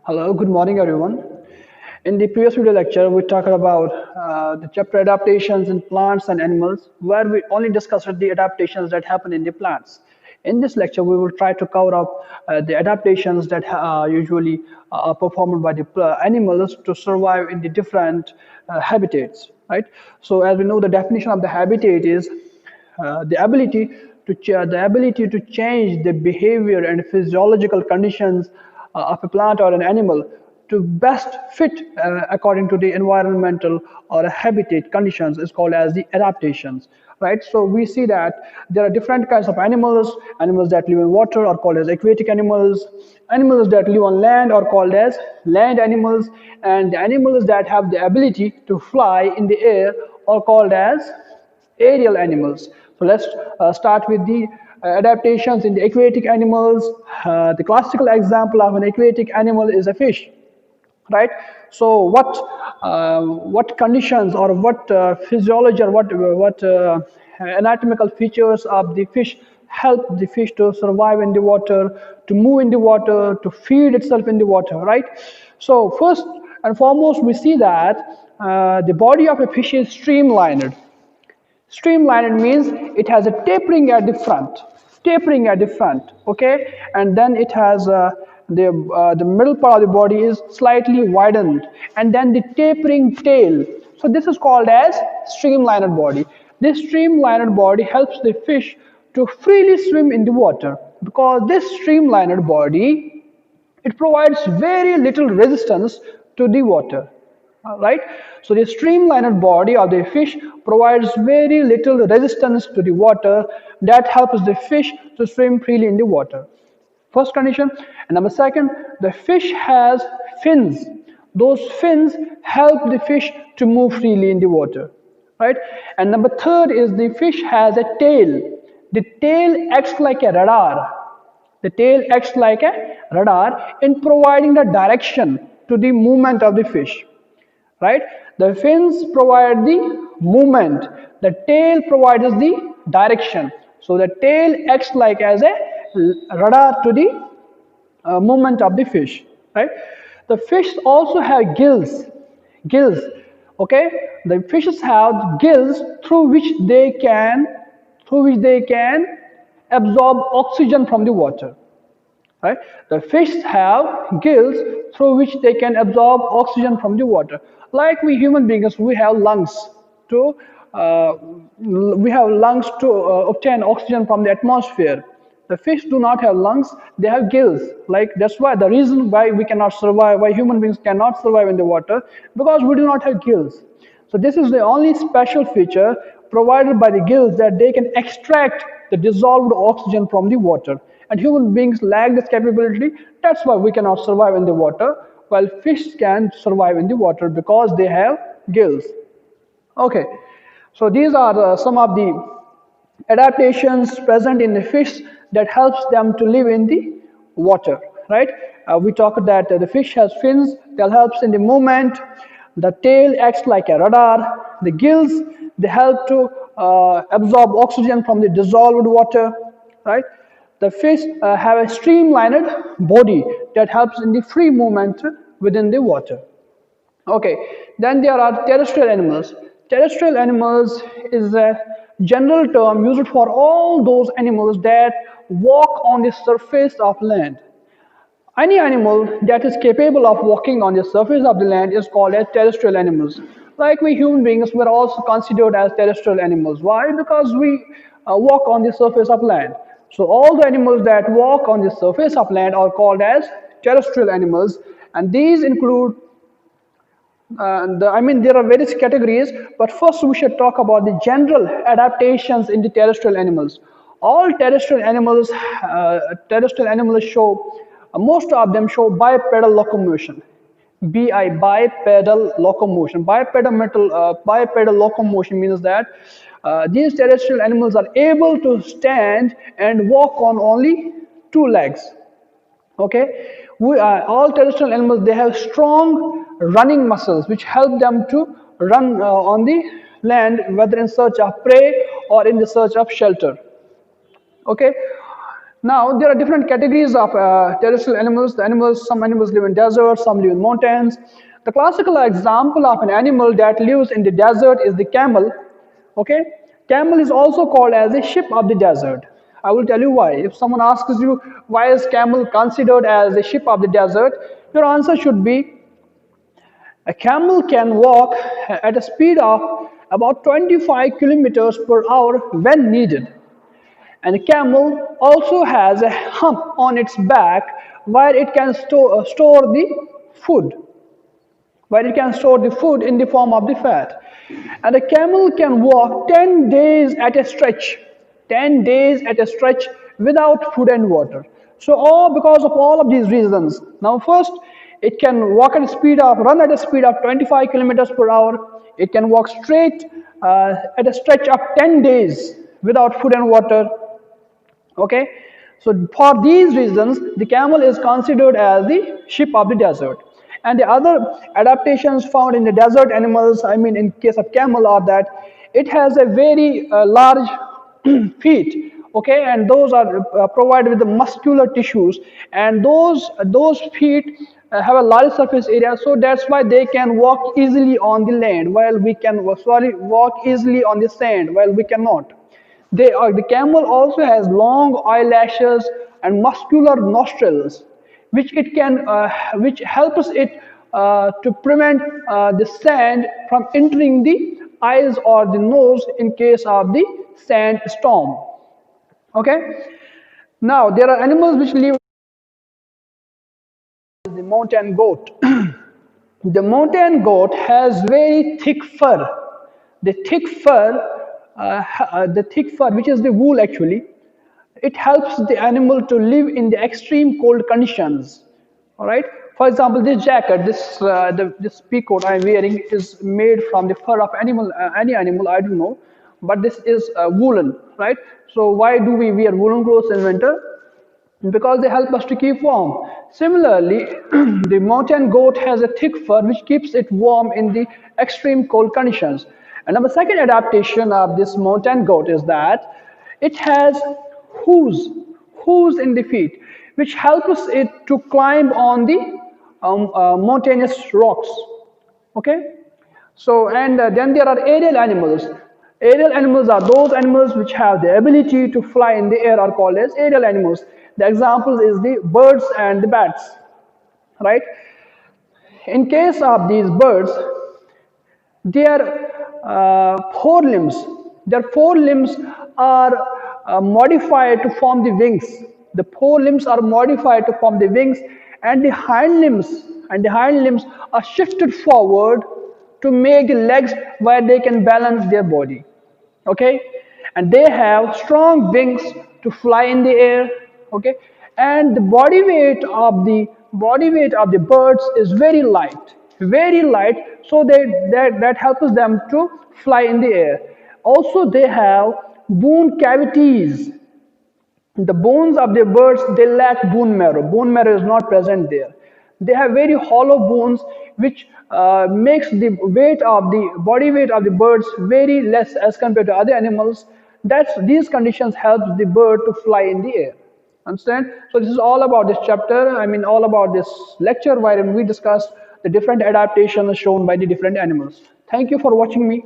Hello, good morning, everyone. In the previous video lecture, we talked about the chapter adaptations in plants and animals, where we only discussed the adaptations that happen in the plants. In this lecture, we will try to cover up the adaptations that usually are performed by the animals to survive in the different habitats. Right. So, as we know, the definition of the habitat is the ability to change the behavior and physiological conditions of a plant or an animal to best fit according to the environmental or habitat conditions is called as the adaptations, right? So we see that there are different kinds of animals that live in water are called as aquatic animals that live on land are called as land animals, and the animals that have the ability to fly in the air are called as aerial animals. So let's start with the adaptations in the aquatic animals. The classical example of an aquatic animal is a fish, right? So what conditions or what physiology or what anatomical features of the fish help the fish to survive in the water, to move in the water, to feed itself in the water, right? So first and foremost, we see that the body of a fish is streamlined. Streamlined means it has a tapering at the front, okay, and then it has the middle part of the body is slightly widened, and then the tapering tail. So this is called as streamlined body. This streamlined body helps the fish to freely swim in the water because this streamlined body, it provides very little resistance to the water. Right? So the streamlined body of the fish provides very little resistance to the water that helps the fish to swim freely in the water. First condition. And number second, the fish has fins. Those fins help the fish to move freely in the water. Right? And number third is the fish has a tail. The tail acts like a radar. The tail acts like a radar in providing the direction to the movement of the fish, right? The fins provide the movement, the tail provides the direction. So the tail acts like as a radar to the movement of the fish, right? The fish also have gills, okay? The fishes have gills through which they can absorb oxygen from the water, right? The fish have gills through which they can absorb oxygen from the water. Like we human beings, we have lungs to obtain oxygen from the atmosphere. The fish do not have lungs; they have gills. Like that's why the reason why we cannot survive, why human beings cannot survive in the water, because we do not have gills. So this is the only special feature provided by the gills that they can extract the dissolved oxygen from the water. And human beings lack this capability. That's why we cannot survive in the water, while fish can survive in the water because they have gills. Okay, so these are some of the adaptations present in the fish that helps them to live in the water, right? We talked that the fish has fins that helps in the movement. The tail acts like a radar. The gills, they help to absorb oxygen from the dissolved water, right? The fish have a streamlined body that helps in the free movement within the water. Okay, then there are terrestrial animals. Terrestrial animals is a general term used for all those animals that walk on the surface of land. Any animal that is capable of walking on the surface of the land is called as terrestrial animals. Like we human beings, we are also considered as terrestrial animals. Why? Because we walk on the surface of land. So all the animals that walk on the surface of land are called as terrestrial animals, and these include there are various categories, but first we should talk about the general adaptations in the terrestrial animals. All terrestrial animals show, most of them show bipedal locomotion. Bipedal locomotion. Bipedal locomotion means that these terrestrial animals are able to stand and walk on only two legs. Okay, all terrestrial animals, they have strong running muscles which help them to run on the land, whether in search of prey or in the search of shelter. Okay, Now there are different categories of terrestrial animals. The animals, some animals live in deserts, some live in mountains. The classical example of an animal that lives in the desert is the camel. Okay, camel is also called as a sheep of the desert. I will tell you why. If someone asks you why is camel considered as a sheep of the desert, your answer should be a camel can walk at a speed of about 25 kilometers per hour when needed. And the camel also has a hump on its back where it can store the food, where it can store the food in the form of the fat. And the camel can walk 10 days at a stretch, 10 days at a stretch without food and water. So all because of all of these reasons. Now first, it can walk at a speed of, run at a speed of 25 kilometers per hour. It can walk straight at a stretch of 10 days without food and water. Okay, so for these reasons the camel is considered as the sheep of the desert. And the other adaptations found in the desert animals, I mean in case of camel, are that it has a very large feet. Okay, and those are provided with the muscular tissues, and those feet have a large surface area, so that's why they can walk easily on the land while we can, sorry, walk easily on the sand while we cannot. The camel also has long eyelashes and muscular nostrils, which helps it to prevent the sand from entering the eyes or the nose in case of the sandstorm. Okay. Now there are animals which live in the mountain goat. The mountain goat has very thick fur. The thick fur, which is the wool actually, it helps the animal to live in the extreme cold conditions. All right. For example, this jacket, this peacoat I am wearing is made from the fur of animal, any animal, I don't know, but this is woolen, right? So why do we wear woolen clothes in winter? Because they help us to keep warm. Similarly, the mountain goat has a thick fur which keeps it warm in the extreme cold conditions. And the second adaptation of this mountain goat is that it has hooves, hooves in the feet, which helps it to climb on the mountainous rocks. Okay, so and then there are aerial animals. Aerial animals are those animals which have the ability to fly in the air, are called as aerial animals. The example is the birds and the bats, right? In case of these birds, their forelimbs, their forelimbs are modified to form the wings. The forelimbs are modified to form the wings, and the hind limbs are shifted forward to make the legs where they can balance their body. Okay, and they have strong wings to fly in the air. Okay, and the body weight of the birds is very light, very light, so that helps them to fly in the air. Also they have bone cavities. The bones of the birds, they lack bone marrow is not present there. They have very hollow bones, which makes the weight of the body weight of the birds very less as compared to other animals. That's These conditions help the bird to fly in the air. Understand? So this is all about this chapter, I mean all about this lecture wherein we discussed the different adaptations shown by the different animals. Thank you for watching me.